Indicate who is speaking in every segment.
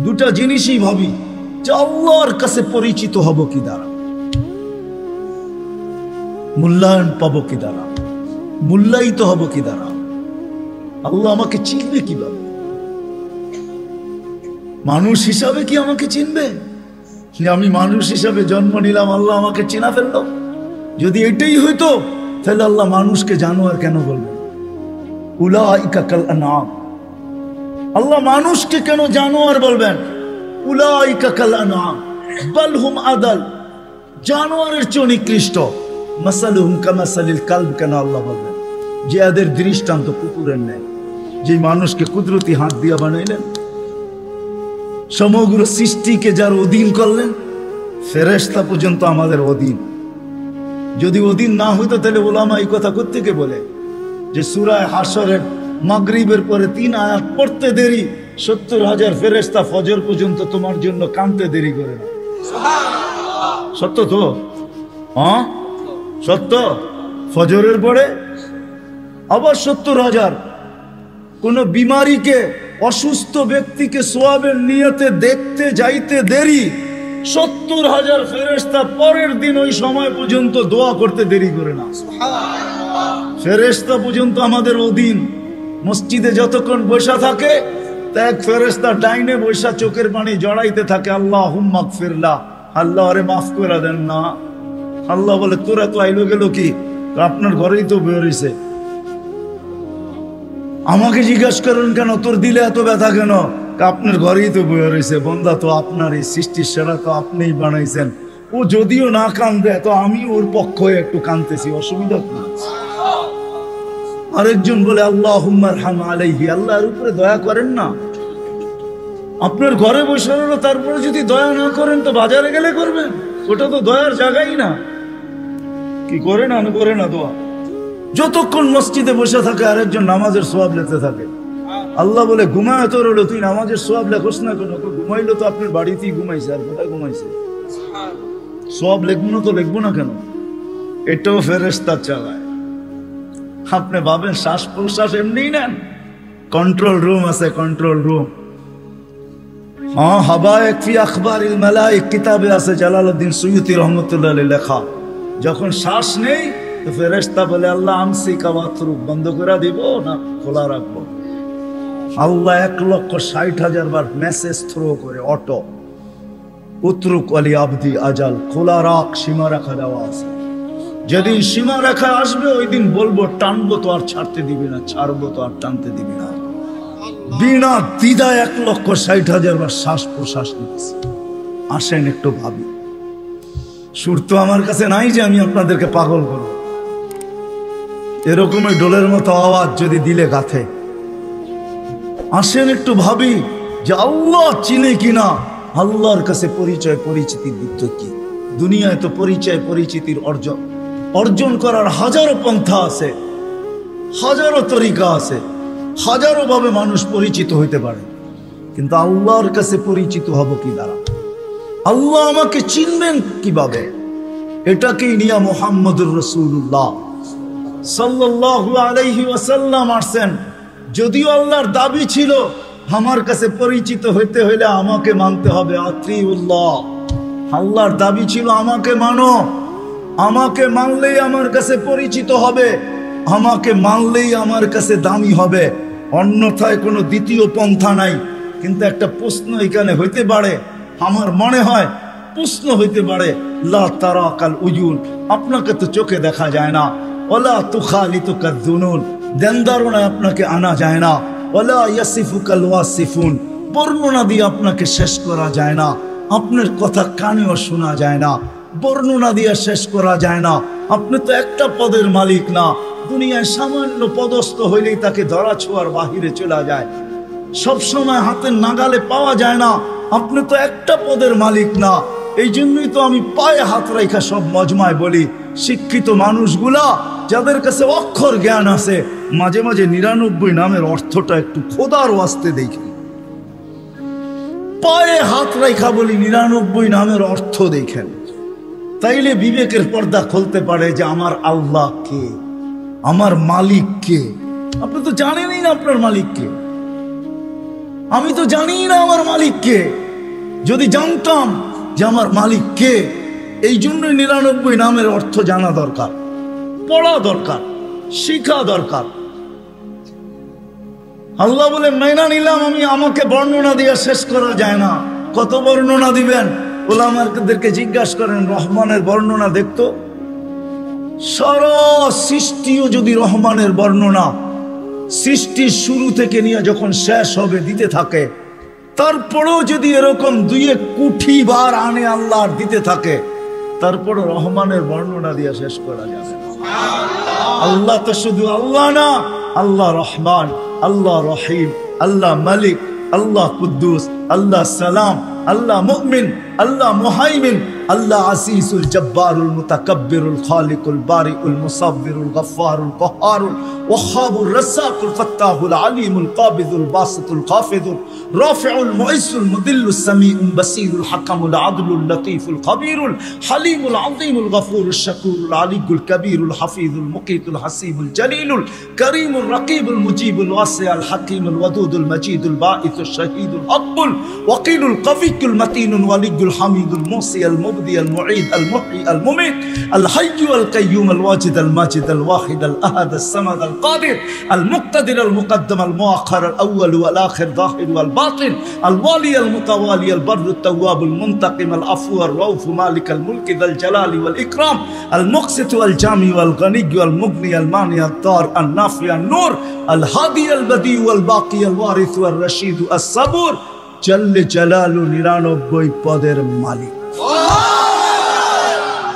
Speaker 1: দুটা জিনিসই ভাবি যে আল্লাহর কাছে পরিচিত হব কি দ্বারা, মূল্যায়ন পাবো কি দ্বারা, মূল্যায়িত হব কি দ্বারা, আল্লাহ আমাকে চিনবে কিভাবে? মানুষ হিসাবে কি আমাকে চিনবে? আমি মানুষ হিসাবে জন্ম নিলাম, আল্লাহ আমাকে চিনা ফেললো? যদি এটাই হইতো তাহলে আল্লাহ মানুষকে জানোয়ার কেন বলবেন? উলাইকা কাল আনআম, আল্লাহ মানুষকে কেন জানোয়ার বলবেন? উলাইকা কাল আনআম বাল হুম আদাল, জানোয়ারের চেয়ে নিকৃষ্ট। মাসালুহুম কামাসালিল কালব কেন আল্লাহ বলবেন? যে এদের দৃষ্টান্ত কুকুরের ন্যায়। যে মানুষকে কুদরতি হাত দিয়া বানাইলেন, সমগ্র সৃষ্টিকে যার অধীন করলেন, ফেরেশতা পর্যন্ত আমাদের অধীন। যদি অধীন না হইতো তাহলে ওলামা এই কথা কোত্থেকে বলে যে সূরা হাশরের মাগরিবের পরে 3 আয়াত পড়তে দেরি, 70,000 ফেরেশতা ফজর পর্যন্ত তোমার জন্য কাঁদতে দেরি করে না। সত্য তো? হ্যাঁ সত্য। ফজরের পরে আবার 70,000। কোন বিমারীকে, অসুস্থ ব্যক্তিকে সোয়াবের নিয়তে দেখতে যাইতে দেরি, 70,000 ফেরেশতা পরের দিন ওই সময় পর্যন্ত দোয়া করতে দেরি করে না। ফেরেশতা পর্যন্ত আমাদের অধীন। মসজিদে যতক্ষণ বসা থাকে এক ফেরেশতা ডাইনে বসা চোখের পানি জড়াইতে থাকে, আল্লাহুম্মা গফিরলা, আল্লাহ আরে মাফ করে দেন না। আল্লাহ বলে তোরা তো আইলো গেল কি, আপনার ঘরেই তো বেরিয়েছে। আমাকে জিজ্ঞাসা করেন কেন তোর দিলে এত ব্যথা কেন? আপনার ঘরেই তো বয়ে রয়েছে। বন্দা তো আপনার, এই সৃষ্টির সেরা তো আপনিই বানাইছেন। ও যদিও না কান্দে তো আমি ওর পক্ষ হয়ে একটু কান্দতেছি, অসুবিধা কি? আরেকজন বলে আল্লাহুম্মা আরহাম আলাইহি, আল্লাহর উপরে দয়া করেন না। আপনার ঘরে বসে রইল, তারপরে যদি দয়া না করেন তো বাজারে গেলে করবেন, ওটা তো দয়ার জায়গাই না। কি করে না করে না দোয়া? যতক্ষণ মসজিদে বসে থাকে আরেকজন নামাজের সোয়াব লেখতে থাকে। আল্লাহ বলে ঘুমায় তো রইল, তুই নামাজের সোয়াব লেখোস না কেন? ঘুমাইলো তো আপনার বাড়িতেই ঘুমাইছে, আর কোথায় ঘুমাইছে? সোয়াব লিখবো না তো লিখবো না কেন? এটাও ফেরেশতা চালায়। আপনি ভাবেন শ্বাস প্রশ্বাস এমনি নেন? কন্ট্রোল রুম আছে, কন্ট্রোল রুম। হ্যাঁ, হাবায়েক ফি আখবারিল মালায়েক কিতাবে আছে, জালালউদ্দিন সুয়ুতী রহমাতুল্লাহ আলাইহি লেখা। যখন শ্বাস নেই তো ফেরেশতা বলে আল্লাহ আমসিকা ওয়াতরুক, বন্ধ করে দিব না খোলা রাখবো? আল্লাহ 1,60,000 বার মেসেজ থ্রো করে, অটো উতরুক আলী আবদি আজাল, খোলা রাখ, সীমা রাখা দেওয়া আছে। যেদিন সীমা রেখা আসবে ওই দিন বলবো টানবো তো আর ছাড়তে দিবি না, ছাড়বো তো আর টানতে দিবি না। বিনা দ্বিধায় 1,60,000 বার শ্বাস প্রশ্বাস নিতেছি। আসেন একটু ভাবি। সুর তো আমার কাছে নাই যে আমি আপনাদেরকে পাগল করব। এরকমই ডোলের মতো আওয়াজ যদি দিলে গাথে। আসেন একটু ভাবি যে আল্লাহ চিনে কিনা, আল্লাহর কাছে পরিচয় পরিচিতির দিক কি? দুনিয়ায় তো পরিচয় পরিচিতির অর্জন করার হাজারো পন্থা আছে, হাজারো তরিকা আছে, হাজারো ভাবে মানুষ পরিচিত হইতে পারে, কিন্তু আল্লাহর কাছে পরিচিত হব কি দ্বারা? আল্লাহ আমাকে চিনবেন কিভাবে? এটাকেই নিয়ে মুহাম্মদুর রাসূলুল্লাহ সাল্লাল্লাহু আলাইহি ওয়াসাল্লাম আসেন। যদিও আল্লাহর দাবি ছিল আমার কাছে পরিচিত হইতে হইলে আমাকে মানতে হবে, আতিউল্লাহ। আল্লাহর দাবি ছিল আমাকে মানো, আমাকে মানলেই আমার কাছে পরিচিত হবে, আমাকে মানলেই আমার কাছে দামি হবে, অন্যথায় কোনো দ্বিতীয় পন্থা নাই। কিন্তু একটা প্রশ্ন এখানে হইতে পারে, আমার মনে হয় প্রশ্ন হইতে পারে, লা তারাকাল উজুন, আপনাকে তো চোখে দেখা যায় না, ওয়ালা তুখালিতুকাজ জুনুন, দেনদারনায় আপনাকে আনা যায় না, ওয়ালা ইয়াসিফুকাল ওয়াসিফুন, বর্ণনা দিয়ে আপনাকে শেষ করা যায় না, আপনার কথা কানেও শোনা যায় না, বর্ণনা দিয়ে শেষ করা যায় না। আপনি তো একটা পদের মালিক না, দুনিয়ায় সামান্য পদস্থ হইলেই তাকে ধরা ছোঁয়ার বাহিরে চলে যায়, সবসময় হাতের নাগালে পাওয়া যায় না। আপনি তো একটা পদের মালিক না। এই জন্যই তো আমি পায়ে হাত রাখা সব মজমায় বলি, শিক্ষিত মানুষগুলা যাদের কাছে অক্ষর জ্ঞান আছে, মাঝে মাঝে 99 নামের অর্থটা একটু খোদার ওয়াস্তে দেখি। পায়ে হাত রাখা বলি 99 নামের অর্থ দেখেন, তাইলে বিবেকের পর্দা খুলতে পারে যে আমার আল্লাহ কে, আমার মালিক কে। আপনি তো জানেনই না আপনার মালিক কে। আমি তো জানি না আমার মালিক কে। যদি জানতাম যে আমার মালিক কে, এই জন্যই 99 নামের অর্থ জানা দরকার, পড়া দরকার, শিখা দরকার। আল্লাহ বলে মাইনা নিলাম আমি, আমাকে বর্ণনা দিয়ে শেষ করা যায় না। কত বর্ণনা দিবেন? উলামাদেরকে জিজ্ঞাসা করেন, রহমানের বর্ণনা দেখতো। সারা সৃষ্টিও যদি রহমানের বর্ণনা সৃষ্টির শুরু থেকে নিয়ে যখন শেষ হবে দিতে থাকে, তারপরেও যদি এরকম 2 কোটি বার আনে আল্লাহর দিতে থাকে, তারপরে রহমানের বর্ণনা দিয়ে শেষ করা যাবে না। আল্লাহ তো শুধু আল্লাহ না, আল্লাহ রহমান, আল্লাহ রহিম, আল্লাহ মালিক, আল্লাহ কুদ্দুস, আল্লাহ সালাম, আল্লাহ মুমিন, আল্লাহ মুহাইমিন, আল্লাহ আসিসুল জব্বারুল মুতাকাব্বিরুল খালিকুল বারিউল মুসাব্বিরুল গফফারুল কহ্হারুল ওয়াহ্হাবুর রাজ্জাকুল ফাত্তাহুল আলিমুল কাবিদুল বাসিতুল খাফিদুল রাফিউল মুইসুল মুদিল্লুস সামিউল বাসীরুল হাকামুল আদলুল লতীফুল খবীরুল হালিমুল আযীমুল গফুরুশ শাকুরুল আলিয়ুল কবীরুল হাফিজুল মুকিতুল হাসিবুল জলিলুল করিমুল রকিবুল মুজিবুল ওয়াসিউল হাকিমুল ওয়াদুদুল মজিদুল বাঈসুশ শহীদুল হকুল ওয়াকিলুল কবিয়ুল মতিনুল ওয়ালিয়ুল হামিদুল মুসিয়াল মুবদি আল মুঈদ আল মুহয়ি আল মুমিত আল হাইয়্যু আল কাইয়্যুম আল ওয়াজিদ আল মাজিদ আল ওয়াহিদ আল আহাদ আল সামাদ আল কাদির আল মুক্তাদির আল মুকদ্দম আল মুআখ্খার আল আউয়াল ওয়াল আখির যাহির ওয়াল বাতিন আল ওয়ালি আল মুতাওয়ালি আল বরর আত তাওয়াব আল মুনতাকিম আল আফু আর রাউফ মালিক আল মুলক যাল জালালি ওয়াল ইকরাম আল মুকসিত ওয়াল জামি ওয়াল গনি ওয়াল মুগনি আল মানি আল দার আল নাফি আল নূর আল হাদি আল বদি ওয়াল বাকি আল ওয়ারিস ওয়াল রশিদ আস সাবুর জল্লে জালালু 99 পদের মালিক।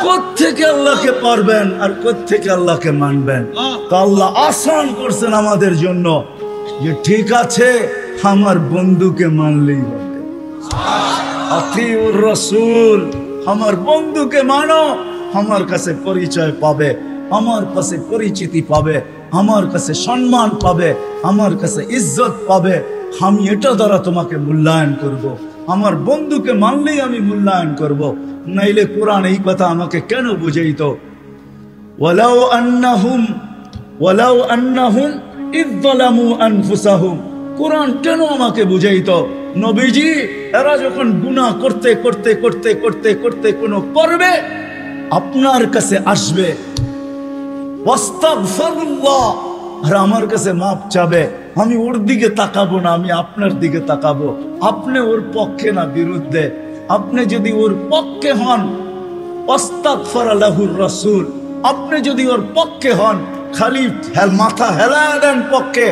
Speaker 1: কোত্থেকে আল্লাহকে পারবেন আর কোত্থেকে আল্লাহকে মানবেন? তো আল্লাহ আসান করছেন আমাদের জন্য যে ঠিক আছে আমার বন্ধুকে মানলেই হবে। আতিউর রাসূল, আমার বন্ধুকে মানো, আমার কাছে পরিচয় পাবে, আমার কাছে পরিচিতি পাবে, আমার কাছে সম্মান পাবে, আমার কাছে ইজ্জত পাবে। আমি এটা দ্বারা তোমাকে মূল্যায়ন করব। আমার বন্ধুকে মানলেই আমি মূল্যায়ন করব। নাইলে কোরআন এই কথা আমাকে কেন বুঝাইতো? ওয়ালাউ আন্নাহুম ইয যালামু আনফুসাহুম, কোরআন কেন আমাকে বুঝাইতো? নবীজি, এরা যখন গুনাহ করতে করতে করতে করতে করতে কোনো করবে, আপনার কাছে আসবে, ওয়াস্তাগফিরুল্লাহ, আর আমার কাছে মাপ চাবে, আমি ওর দিকে তাকাবো না, আমি আপনার দিকে তাকাবো। আপনি ওর পক্ষে না বিরুদ্ধে। আপনি যদি ওর পক্ষে হন, ওয়াস্তাগফারা লাহুর রাসূল, আপনি যদি ওর পক্ষে হন, খালি মাথা হেলায় দেন পক্ষে,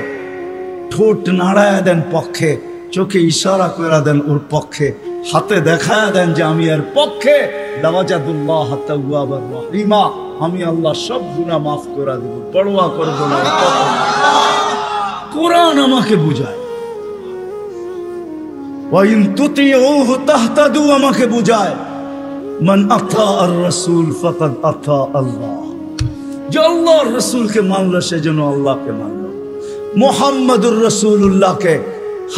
Speaker 1: ঠোঁট নাড়ায় দেন পক্ষে, চোখে ইশারা করে দেন ওর পক্ষে, হাতে দেখায় দেন যে আমি এর পক্ষে, লাওয়াজাদুল্লাহ তাওয়াবার রহিমা, আমি আল্লাহ সব গুনাহ মাফ করে দেব, পরোয়া করব না। কোরআন আমাকে বুঝায়। ওয়াইন তুতিউহু তাহতাদু আমাকে বুঝায়। মান আতা আর রাসূল ফাকাদ আতা আল্লাহ, যে আল্লাহর রাসূলকে মানলো সে যেন আল্লাহকে মানলো। মুহাম্মাদুর রাসূলুল্লাহকে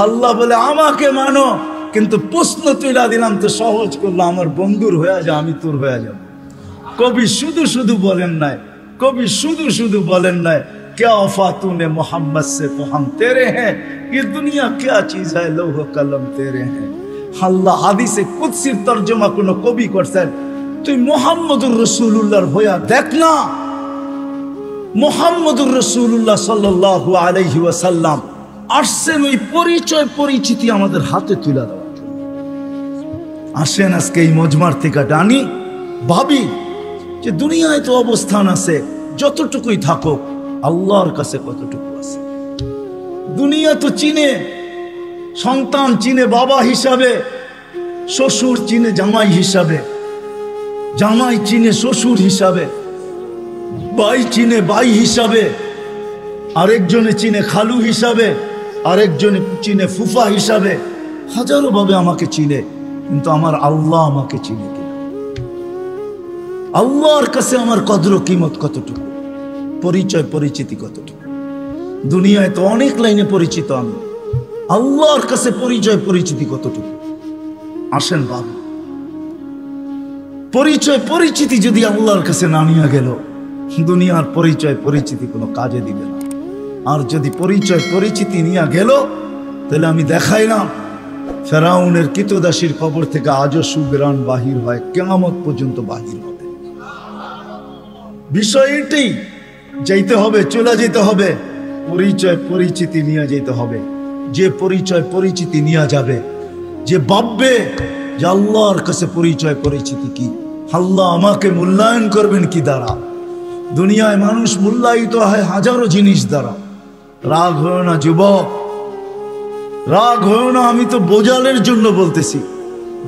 Speaker 1: আল্লাহ বলে আমাকে মানো, কিন্তু প্রশ্ন তুইলা দিলাম তো সহজ করলো, আমার বন্ধুর হয়ে যা, আমি তোর হয়ে যাব। কবি শুধু শুধু বলেন নাই, কবি শুধু শুধু বলেন নাই, क्या वफा तूने मोहम्मद से तो हम तेरे हैं, ये दुनिया क्या चीज है, लौह कलम तेरे हैं। আল্লাহ হাদিসে কুদসির তরজমা কোন কবি করছেন, তুই মুহাম্মদুর রাসূলুল্লাহর হইয়া দেখ না। মুহাম্মদুর রাসূলুল্লাহ সাল্লাল্লাহু আলাইহি ওয়াসাল্লাম আসছেন ওই পরিচয় পরিচিতি আমাদের হাতে তুলে দেওয়া। আসেন আজকে এই মজমার থেকে ডানি ভাবি যে দুনিয়ায় তো অবস্থান আছে, যতটুকুই থাকুক আল্লাহর কাছে কতটুকু আছে। দুনিয়া তো চিনে, সন্তান চিনে বাবা হিসাবে, শ্বশুর চিনে জামাই হিসাবে, জামাই চিনে শ্বশুর হিসাবে, ভাই চিনে ভাই হিসাবে, আরেকজনে চিনে খালু হিসাবে, আরেকজনে চিনে ফুফা হিসাবে, হাজারো ভাবে আমাকে চিনে, কিন্তু আমার আল্লাহ আমাকে চিনে কিনা? আল্লাহর কাছে আমার কদর কিমত কতটুকু, পরিচয় পরিচিতি কতটুকু? দুনিয়ায় তো অনেক লাইনে পরিচিত, আমি আল্লাহর কাছে পরিচয় পরিচিতি কতটুকু? আসেন বাবা, পরিচয় পরিচিতি যদি আল্লাহর কাছে না নিয়ে গেল, দুনিয়ার পরিচয় পরিচিতি কোনো কাজে দিবে না। আর যদি পরিচয় পরিচিতি নিয়ে গেল, তাহলে আমি দেখাইলাম ফেরাউনের কিতদাসীর কবর থেকে আজও সুগ্রাণ বাহির হয়, কিয়ামত পর্যন্ত বাহির হবে। বিষয় এটাই, যাইতে হবে, চলে যেতে হবে, পরিচয় পরিচিতি নিয়ে যেতে হবে। যে পরিচয় পরিচিতি নিয়ে যাবে, যে ভাববে যে আল্লাহর কাছে পরিচয় পরিচিতি কি, আল্লাহ আমাকে মূল্যায়ন করবেন কি দ্বারা। দুনিয়ায় মানুষ মূল্যায়িত হয় হাজারো জিনিস দ্বারা। রাগ হয় না যুবক, রাগ হয় না। আমি তো বোঝালের জন্য বলতেছি,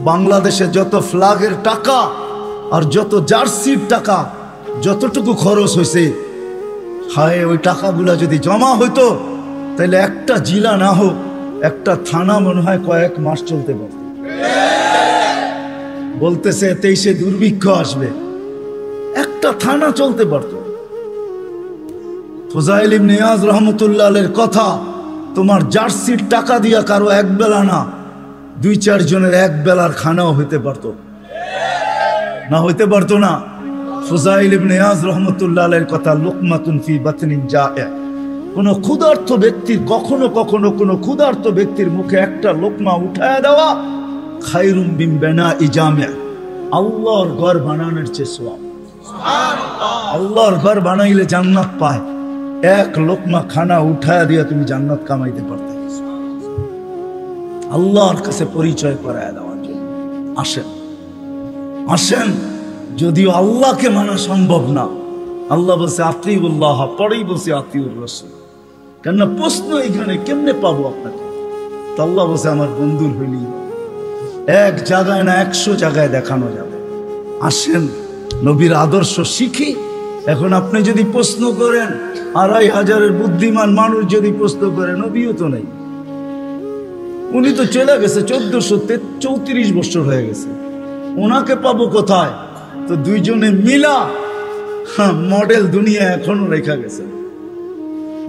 Speaker 1: বাংলাদেশে যত ফ্ল্যাগের টাকা আর যত জার্সির টাকা যতটুকু খরচ হয়েছে, হায় ওই টাকাগুলা যদি জমা হইতো তাহলে একটা জেলা না হোক একটা থানা মনে হয় কয়েক মাস চলতে পারত। বলতেছে 23-এ দুর্ভিক্ষ আসবে, একটা থানা চলতে পারত। ফুজাইল ইবনে ইয়াজ রাহমাতুল্লাহ আলাইহির কথা, তোমার জার্সির টাকা দিয়া কারো এক বেলা না 2-4 জনের এক বেলার খানাও হইতে পারত না, হইতে পারতো না। ফুজাইল ইবনে ইয়াজ রাহমাতুল্লাহ আলাইহির কথা, লুকমাতুন ফি বাতনিন জায়ে, কোন ক্ষুধার্ত ব্যক্তির কখনো কখনো কোন ক্ষুধার্ত ব্যক্তির মুখে একটা লোকমা উঠায় দেওয়া খায়রুম মিন বিনাই জামি', আল্লাহর ঘর বানানোর চেয়ে সওয়াব। আল্লাহর ঘর বানাইলে জান্নাত পায়, এক লোকমা খানা উঠায় দিয়ে তুমি জান্নাত কামাইতে পারতে। আল্লাহর কাছে পরিচয় করায় দেওয়ার জন্য আসেন, আসেন। যদিও আল্লাহকে মানা সম্ভব না, আল্লাহ বলছে আতিউল্লাহ, পরেই বলছে আতিউর রাসূল। কেননা প্রশ্ন এখানে কেমনে পাবো আপনাকে? তো আল্লাহ বলছে আমার বন্ধুর হইলি এক জায়গায় না 100 জায়গায় দেখানো যাবে। আসেন নবীর আদর্শ শিখি। এখন আপনি যদি প্রশ্ন করেন, 2500-এর বুদ্ধিমান মানুষ যদি প্রশ্ন করে, নবীও তো নেই, উনি তো চলে গেছে, 1434 বছর হয়ে গেছে, ওনাকে পাবো কোথায়? তো দুইজনে মিলা মডেল দুনিয়া এখনো রেখা গেছে,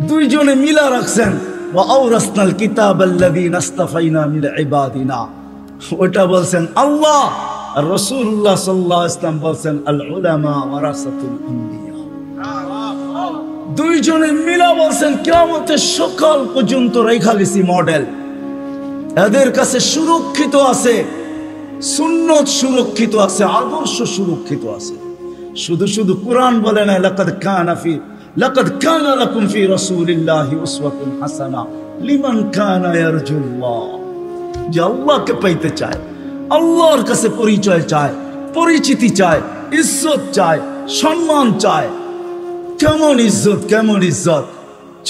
Speaker 1: দুইজনে মিলা রাখছেন। ওয়া আওরাসনাল কিতাবাল্লাযীনা ইসতাফাইনা মিন ইবাদিনা, ওটা বলছেন আল্লাহ, আর রাসূলুল্লাহ সাল্লাল্লাহু আলাইহি ওয়াসাল্লাম বলছেন আল উলামা ওয়ারাসাতুল আম্বিয়া। দুইজনে মিলা বলছেন কিয়ামতের সকাল পর্যন্ত রেখা গেছি মডেল। এদের কাছে সুরক্ষিত আছে, সুন্নত সুরক্ষিত আছে, আদর্শ সুরক্ষিত আছে। শুধু শুধু কোরআন বলে না, লাকাদ কানা লাকুম ফি রাসূলিল্লাহি উসওয়াতুন হাসানাহ লিমান কানা ইয়ারজুল্লাহ। যে আল্লাহকে পাইতে চায়, আল্লাহর কাছে পরিচয় চায়, পরিচিতি চায়, ইজ্জত চায়, সম্মান চায়। কেমন ইজ্জত, কেমন ইজ্জত?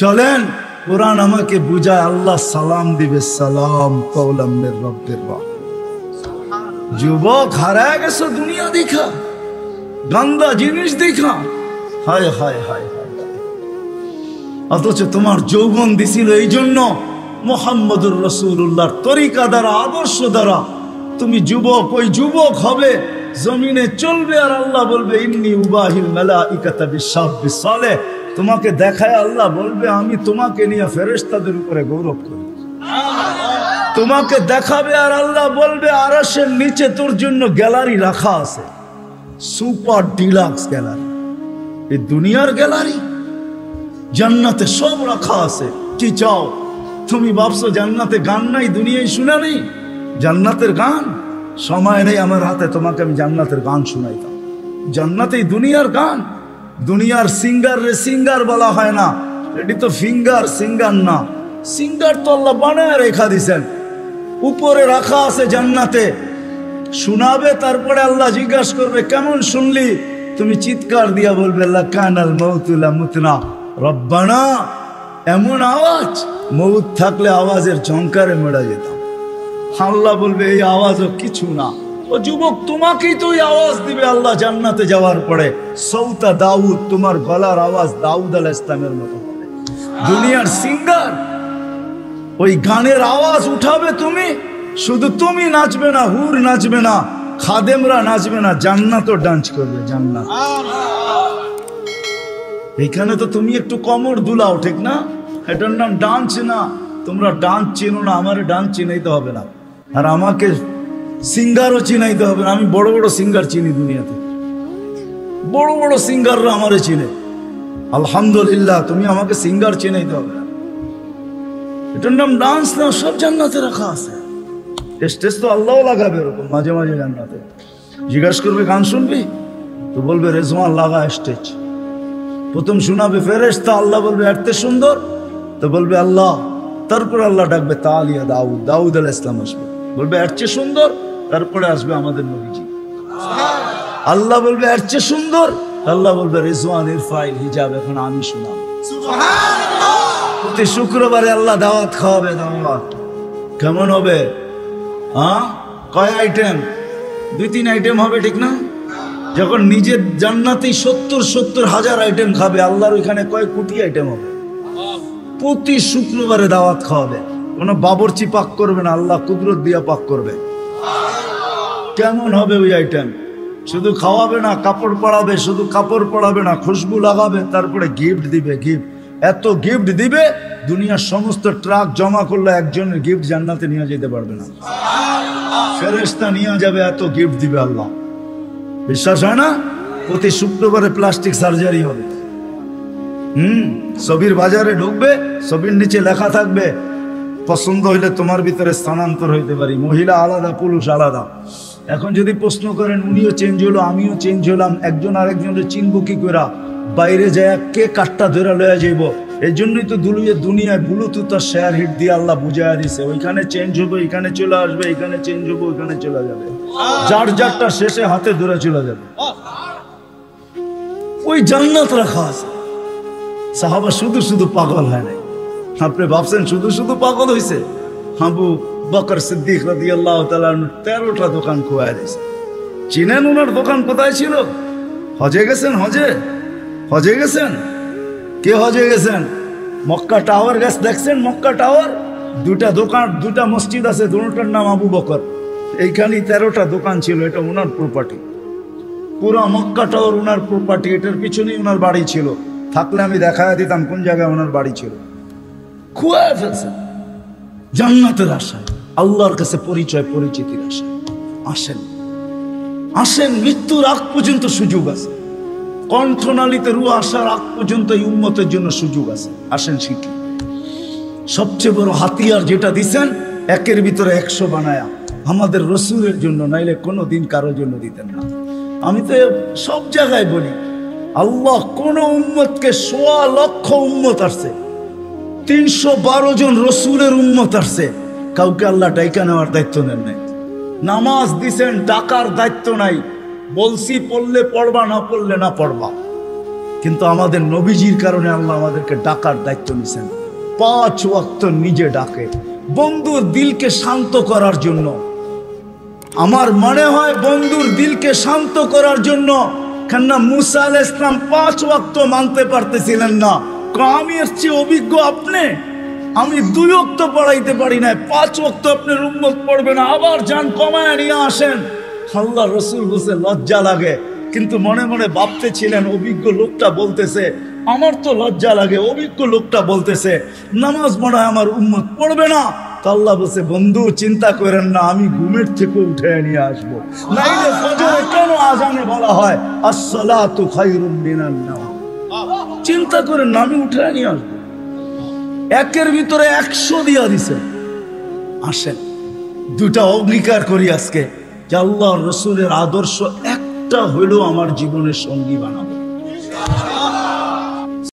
Speaker 1: চলেন কোরআন আমাকে বুঝায়, আল্লাহ সালাম দিবে, সালাম কওলাম মির রাব্বির রাহিম। যুবক হারায় গেছো দুনিয়া দেখা, গান্দা জিনিস দেখা, হায় হায় হায়। অথচ তোমার যৌবন দিছিল এই জন্য মুহাম্মদুর রাসূলুল্লাহর তরিকা দ্বারা, আদর্শ দ্বারা তুমি যুবক, ওই যুবক হবে, জমিনে চলবে, আর আল্লাহ বলবে ইন্নী উবাহিল মালাইকাতা বিশাব্বিস সালেহ। তোমাকে দেখায় আল্লাহ বলবে আমি তোমাকে নিয়ে ফেরেশতাদের উপরে গৌরব করি। তোমাকে দেখাবে আর আল্লাহ বলবে আরশের নিচে তোর জন্য গ্যালারি রাখা আছে, সুপার ডিলাক্স গ্যালারি। এই দুনিয়ার গ্যালারি, জান্নাতে সব রাখা আছে। কি চাও তুমি? ভাবছো জান্নাতে গান নাই, দুনিয়ায় শুনে নেই জান্নাতের গান? সময় নেই আমার হাতে, তোমাকে আমি জান্নাতের গান শুনাইতাম। জান্নাতেই দুনিয়ার গান। দুনিয়ার সিঙ্গার রে সিঙ্গার বলা হয় না, এটি তো ফিঙ্গার, সিঙ্গার না। সিঙ্গার তো আল্লাহ বানায় রেখা দিছেন, উপরে রাখা আছে জান্নাতে। শোনাবে, তারপরে আল্লাহ জিজ্ঞাসা করবে কেমন শুনলি? তুমি চিৎকার দিয়া বলবে লাকানাল মাউতু লা মুতনা রব্বানা। এমন আওয়াজ, মৌত থাকলে আওয়াজের ঝংকারে মেরা যেতাম। আল্লাহ বলবে এই আওয়াজও কিছু না। ও যুবক, তোমাকেই তো ওই আওয়াজ দিবে আল্লাহ জান্নাতে যাওয়ার পরে। সৌতা দাউদ, তোমার গলার আওয়াজ দাউদ আলাইহিস সালামের মতো হবে। দুনিয়ার সিঙ্গার ওই গানের আওয়াজ উঠাবে তুমি, শুধু তুমি নাচবে না, হুর নাচবে না, খাদেমরা নাচবে না, জান্নাতও ডান্স করবে। জান্নাত এখানে তো তুমি একটু কমর দুলাও, ঠিক না? এটার নাম ডান্স না। তোমরা ডান্স চিনো না, আমার ডান্স চিনাইতে হবে না, আর আমাকে সিঙ্গারও চিনাইতে হবে না। আমি বড় বড় সিঙ্গার চিনি দুনিয়াতে, বড় বড় সিঙ্গাররা আমারে চিনে। আলহামদুলিল্লাহ, তুমি আমাকে সিঙ্গার চিনাইতে হবে না। এটার নাম ডান্স না, সব জান্নাতে রাখা আছে। স্টেজ তো আল্লাহও লাগাবে এরকম মাঝে মাঝে জান্নাতে। জিজ্ঞাসা করবে গান শুনবি, তো বলবে রেজওয়ান লাগা স্টেজ। প্রথম শোনাবে ফেরেশতা, আল্লাহ বলবে এত সুন্দর, তো বলবে আল্লাহ। তারপর আল্লাহ ডাকবে তালিয়া দাউদ, দাউদ আলাইহিস সালাম আসবে, বলবে এর চেয়ে সুন্দর। তারপরে আসবে আমাদের নবীজি, আল্লাহ বলবে এর চেয়ে সুন্দর। আল্লাহ বলবে রিজওয়ান ইরফাইল হিজাব, এখন আমি শোনাব। প্রতি শুক্রবারে আল্লাহ দাওয়াত খাওয়াবে। দাওয়াত কেমন হবে? কয় আইটেম? 2-3 আইটেম হবে, ঠিক না? যখন নিজের জান্নাতেই 70,000 আইটেম খাবে, আল্লাহর ওইখানে কয় কোটি আইটেম হবে। প্রতি শুক্রবারে দাওয়াত খাওয়াবে। কোনো বাবরচি পাক করবে না, আল্লাহ কুদরত দিয়া পাক করবে। কেমন হবে ওই আইটেম? শুধু খাওয়াবে না, কাপড় পরাবে। শুধু কাপড় পরাবে না, খুশবু লাগাবে, তারপরে গিফট দিবে। গিফট এত গিফট দিবে, দুনিয়ার সমস্ত ট্রাক জমা করলে একজনের গিফট জান্নাতে নিয়ে যেতে পারবে না। ফেরেশতা নিয়ে যাবে, এত গিফট দিবে আল্লাহ। বিশ্বাস হয় না? প্রতি শুক্রবারে প্লাস্টিক সার্জারি হবে। ছবির বাজারে ঢুকবে, ছবির নিচে লেখা থাকবে পছন্দ হইলে তোমার ভিতরে স্থানান্তর হইতে পারি, মহিলা আলাদা পুরুষ আলাদা। এখন যদি প্রশ্ন করেন উনিও চেঞ্জ হলো আমিও চেঞ্জ হলাম, একজন আরেকজনের চিনব কি করে? বাইরে যায় কে কাঠটা ধরে লয়ে যাইব। এই জন্যই তো দুনিয়ায় ব্লুটুথ আর শেয়ার হিট দিয়ে আল্লাহ বুঝাইয়া দিছে, ওইখানে চেঞ্জ হবে, এখানে চলে আসবে, এখানে চেঞ্জ হবে, ওইখানে চলে যাবে। যার যারটা শেষে হাতে ধরে চলে যাবে। ওই জান্নাত রাখা আছে। সাহাবা শুধু শুধু পাগল হয় নাই। আপনি ভাবছেন শুধু শুধু পাগল হয়েছে? আবু বকর সিদ্দিক রাদিয়াল্লাহু তাআলা 13টা দোকান খোয়া দিয়েছে। চিনেন ওনার দোকান কোথায় ছিল? হজে গেছেন? হজে গেছেন? কে হজে গেছেন? মক্কা টাওয়ার গেছ দেখছেন? মক্কা টাওয়ার, 2টা দোকান, 2টা মসজিদ আছে, দুটোটার নাম আবু বকর। এইখানে 13টা দোকান ছিল, এটা ওনার প্রপার্টি। পুরো মক্কা টাওয়ার ওনার প্রপার্টি। এটার পিছনেই ওনার বাড়ি ছিল। থাকলে আমি দেখায় দিতাম কোন জায়গায় ওনার বাড়ি ছিল। খুয়ায় ফেলছেন জান্নাতের আশায়, আল্লাহর কাছে পরিচয় পরিচিতির আশায়। আসেন আসেন, মৃত্যুর আগ পর্যন্ত সুযোগ আছে। কণ্ঠনালীতে রুহ আসার আগ পর্যন্ত এই উম্মতের জন্য সুযোগ আছে। আসেন শিখি। সবচেয়ে বড় হাতিয়ার যেটা দিছেন, 1-এর ভিতরে 100 বানায়া আমাদের রসুলের জন্য, নাইলে কোনো দিন কারোর জন্য দিতেন না। আমি তো সব জায়গায় বলি, আল্লাহ কোন উম্মতকে 1.25 লক্ষ উম্মত আসছে, 312 জন রসুলের উম্মত আসছে, কাউকে আল্লাহ ডাইকা নেওয়ার দায়িত্ব নেন নাই। নামাজ দিছেন, ডাকার দায়িত্ব নাই। বলছি পড়লে পড়বা, না পড়লে না পড়বা। কিন্তু আমাদের নবীজির কারণে আল্লাহ আমাদেরকে ডাকার দায়িত্ব নিছেন। 5 ওয়াক্ত নিজে ডাকে, বন্ধুর দিলকে শান্ত করার জন্য। আমার মনে হয় বন্ধুর দিলকে শান্ত করার জন্য। কেননা মুসা আলাইহিস সালাম 5 ওয়াক্ত মানতে পারতেছিলেন না। আমি এসছি অভিজ্ঞ আপনি, আমি 2 ওয়াক্ত পড়াইতে পারি না, 5 ওয়াক্ত আপনার উম্মত পড়বে না, আবার যান কমায় নিয়ে আসেন। আল্লাহ রসুল বলছে লজ্জা লাগে, কিন্তু মনে মনে ভাবতেছিলেন অভিজ্ঞ লোকটা বলতেছে, আমার তো লজ্জা লাগে। অভিজ্ঞ লোকটা বলতেছে নামাজ মনে হয় আমার উম্মত পড়বে না। তো আল্লাহ বলছে বন্ধু চিন্তা করেন না, আমি ঘুমের থেকে উঠে নিয়ে আসবো। নাইলে ফজরে কেন আজানে বলা হয় আসসালাতু খায়রুম মিনান নাওম? চিন্তা করেন না, আমি উঠে নিয়ে আসবো। 1-এর ভিতরে 100 দিয়া দিছে। আসেন 2টা অঙ্গীকার করি আজকে যে আল্লাহ রসুলের আদর্শ একটা হইলেও আমার জীবনের সঙ্গী বানাবো।